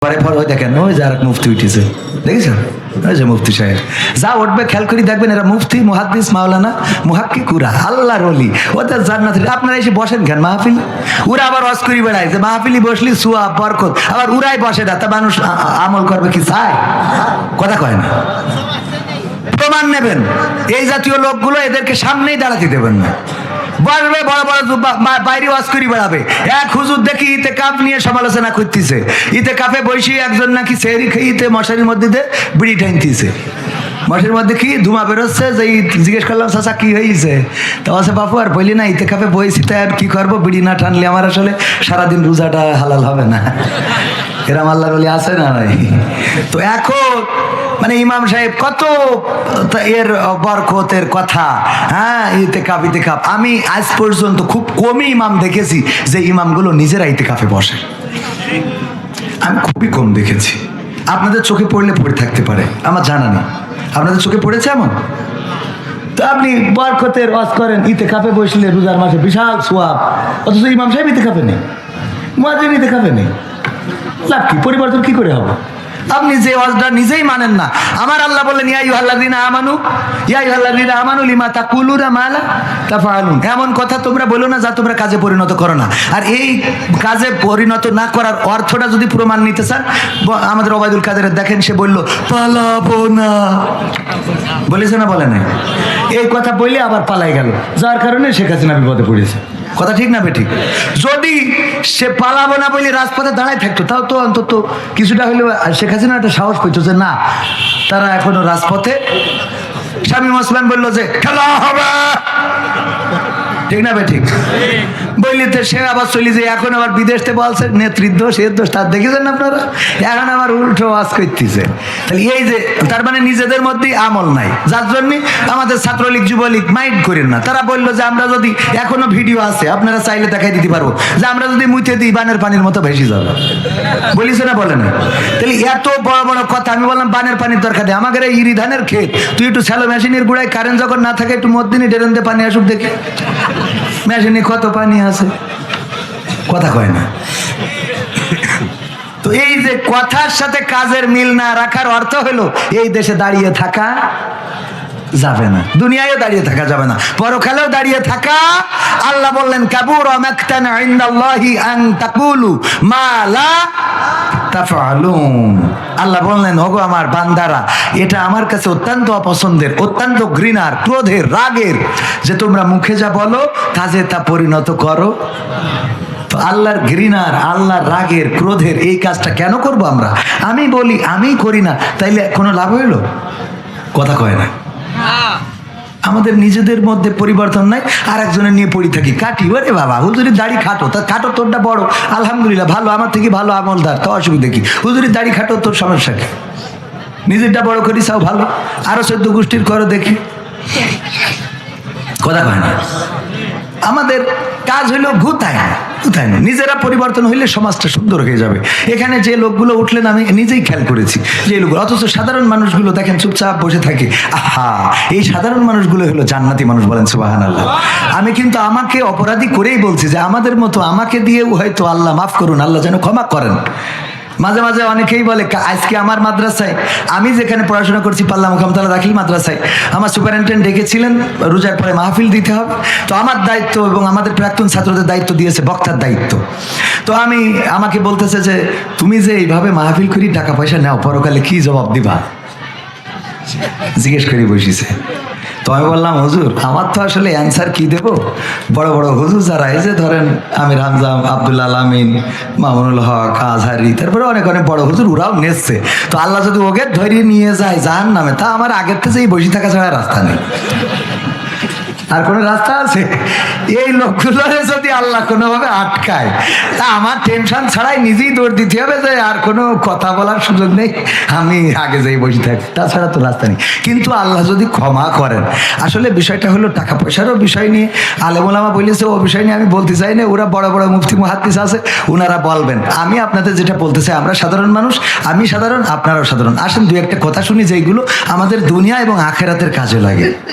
ওই দেখেন ওই যে আর এক মুফতি উঠেছে, দেখেছেন? ওই যে মুফতি সাহেব যা উঠবে খেয়াল করে দেখবেন, এরা মুফতি, মুহাদ্দিস, মাওলানা, মুহাক্কিক, ওরা আল্লাহর ওলি, ওদের জান্নাত। আপনারা এসে বসেন কেন মাহফিল? ওরা আবার ওয়াজ করে বেড়ায় যে মাহফিলি বসলি সুয়াব বরকত, আবার উরাই বসে না, তা মানুষ আমল করবে কি চায়? কথা কয় না। প্রমাণ নেবেন, এই জাতীয় লোকগুলো এদেরকে সামনেই দাঁড়াতে দেবেন না। বসবে বড় বড় বাইরে ওয়াজ করে বেড়াবে। এক হুজুর দেখি ইতে কাপ নিয়ে সমালোচনা করতেছে, ইতে কাপে বসে একজন নাকি সেহরি খেয়ে মশারির মধ্যে দিয়ে বিড়ি টানতেছে, মশারির মধ্যে কি ধুমা বেরোচ্ছে। যে জিজ্ঞেস করলাম চাচা কি হয়েছে, তো আছে বাপু আর বলি না, ইতে কাপে বইছি তাই আর কি করবো, বিড়ি না টানলে আমার আসলে সারাদিন রোজাটা হালাল হবে না। এরম আল্লাহর ওলি আছে না নাই? তো এখন মানে ইমাম সাহেব কত এর বরকতের কথা, হ্যাঁ ইতিকাফ ইতিকাফ। আমি আজ পর্যন্ত খুব কমই ইমাম দেখেছি যে ইমামগুলো নিজেরা ইতিকাফে বসে, আমি খুবই কম দেখেছি। আপনাদের চোখে পড়লে পড়ে থাকতে পারে, আমার জানা নেই। আপনাদের চোখে পড়েছে এমন? তো আপনি বরকতের ওয়াজ করেন, ইতিকাফে বসলে রোজার মাসে বিশাল সোয়াব, অথচ ইমাম সাহেব ইতিকাফে নেই, মুয়াজ্জিন ইতিকাফে নেই। লাভ কি? পরিবর্তন কি করে হবে? আপনি যে ওয়াজটা নিজেই মানেন না। আমার আল্লাহ বললেন ইয়া আইয়ুহাল্লাযীনা আমানু লিমা তাকুলুনা মা লা তাফআলুন। এমন কথা তোমরা বলো না যা তোমরা কাজে পরিণত করো না। আর এই কাজে পরিণত না করার অর্থটা যদি প্রমাণ নিতে চান, আমাদের ওবায়দুল কাদেরের দেখেন, সে বলল পালাবো না, বলেছে না বলে নাই? এই কথা বললে আবার পালাই গেল, যার কারণে শেখ হাসিনা বিপদে পড়েছে। কথা ঠিক না বেঠিক? যদি সে পালাবো না বলে রাজপথে দাঁড়ায় থাকতো, তাও তো অন্তত কিছুটা হলেও শেখ হাসিনা একটা সাহস পেতো যে না, তারা এখনো রাজপথে। শামীম ওসমান বললো যে খেলা হবে, ঠিক না বেঠিক? বললিতে সে আবার চলি যে এখন আবার বিদেশ থেকে বলছে নেতৃত্ব সে দোষ, তার দেখেছেন আপনারা? এখন আবার উল্টো ওয়াজ করতেছে। তাহলে এই যে তার মানে নিজেদের মধ্যেই আমল নাই, যার জন্য আমাদের ছাত্রলীগ যুবলীগ মাইন্ড করেন না। তারা বললো যে আমরা যদি, এখনো ভিডিও আছে আপনারা চাইলে দেখাই দিতে পারবো, যে আমরা যদি মুইতে দিই বানের পানির মতো ভেসে যাবো, বলিস না বলে না? তাহলে এত বড় বড় কথা। আমি বললাম বানের পানির দরকার নেই, আমাদের এই ইরি ধানের ক্ষেত, তুই একটু স্যালো মেশিনের গুড়ায় কারেন্ট যখন না থাকে একটু মধ্যদিনই ডেরেন দিয়ে পানি আসুক দেখে, মেশিনে কত পানি আছে, কথা কয় না। তো এই যে কথার সাথে কাজের মিল না রাখার অর্থ হলো এই দেশে দাঁড়িয়ে থাকা যাবে না, দুনিয়ায় দাঁড়িয়ে থাকা যাবে না, পরকালেও দাঁড়িয়ে থাকা। আল্লাহ বললেন কাবুরা মাকতান ইনদাল্লাহি আন তাকুলু মা লা তাফআলুন। আল্লাহ বললেন ওগো আমার বান্দারা, এটা আমার কাছে অত্যন্ত অপছন্দের, অত্যন্ত ঘৃণার, ক্রোধের, রাগের, যে তোমরা মুখে যা বলো কাজে তা পরিণত করো। তো আল্লাহর ঘৃণার, আল্লাহর রাগের, ক্রোধের এই কাজটা কেন করব আমরা? আমি বলি আমি করি না, তাইলে কোনো লাভ হইল? কথা কয় না। আমাদের নিজেদের মধ্যে পরিবর্তন নাই, আর একজনের নিয়ে পড়ি থাকি, কাটি। ওরে বাবা হুজুরের দাড়ি খাটো, তা খাটো, তোরটা বড়, আলহামদুলিল্লাহ ভালো, আমার থেকে ভালো আমলদার, তো অসুবিধা কি? হুজুরের দাড়ি খাটো, তোর সমস্যা কি? নিজেরটা বড় করি চাও ভালো, আরো 14 গোষ্ঠীর করো দেখি, কথা কয় না। আমাদের কাজ হইল ঘুতায় না, নিজেরা পরিবর্তন হইলে সমাজটা সুন্দর হয়ে যাবে। এখানে যে লোকগুলো উঠলেন আমি নিজেই খেয়াল করেছি যে লোকগুলো, অথচ সাধারণ মানুষগুলো দেখেন চুপচাপ বসে থাকে। আহা, এই সাধারণ মানুষগুলো হলো জান্নাতি মানুষ, বলেন সুবহানাল্লাহ। আমি কিন্তু আমাকে অপরাধী করেই বলছি যে আমাদের মতো আমাকে দিয়েও হয়তো আল্লাহ মাফ করুন, আল্লাহ যেন ক্ষমা করেন। মাঝে মাঝে অনেকেই বলে, আজকে আমার মাদ্রাসায়, আমি যেখানে পড়াশোনা করছি পাল্লা মুকামতলা দাখিল মাদ্রাসায়, আমার সুপারিনটেন্ডেন্ট ডেকেছিলেন রোজার পরে মাহফিল দিতে হবে। তো আমার দায়িত্ব এবং আমাদের প্রাক্তন ছাত্রদের দায়িত্ব দিয়েছে বক্তার দায়িত্ব। তো আমাকে বলতেছে যে তুমি যে এইভাবে মাহফিল করি টাকা পয়সা নাও, পরকালে কি জবাব দিবা, জিজ্ঞেস করি বসিছে। তো আমি বললাম হুজুর আমার তো আসলে অ্যান্সার কি দেব, বড় বড় হুজুর যারা, এই যে ধরেন আমির হামজা, আব্দুল আলামিন, মামুনুল হক, আজহারি, তারপরে অনেক অনেক বড় হুজুর, ওরাও নেচছে। তো আল্লাহ যদি ওকে ধরিয়ে নিয়ে যায় জাহান্নামে, তা আমার আগের থেকে এই বসে থাকা ছাড়া রাস্তা নেই। আর কোনো রাস্তা আছে? এই লোকগুলোরে যদি আল্লাহ কোনোভাবে আটকায়, তা আমার টেনশন ছাড়াই নিজেই দৌড় দিতে হবে যে আর কোনো কথা বলার সুযোগ নেই, আমি আগে যাই বসে থাকি, তাছাড়া তো রাস্তা নেই। কিন্তু আল্লাহ যদি ক্ষমা করেন, আসলে বিষয়টা হলো টাকা পয়সারও বিষয় নিয়ে আলেম ওলামা বলেছে, ও বিষয় নিয়ে আমি বলতে চাই না, ওরা বড় বড় মুফতি মুহাদ্দিস আছে, ওনারা বলবেন। আমি আপনাদের যেটা বলতে চাই, আমরা সাধারণ মানুষ, আমি সাধারণ, আপনারাও সাধারণ। আসেন দু একটা কথা শুনি যেইগুলো আমাদের দুনিয়া এবং আখেরাতের কাজে লাগে।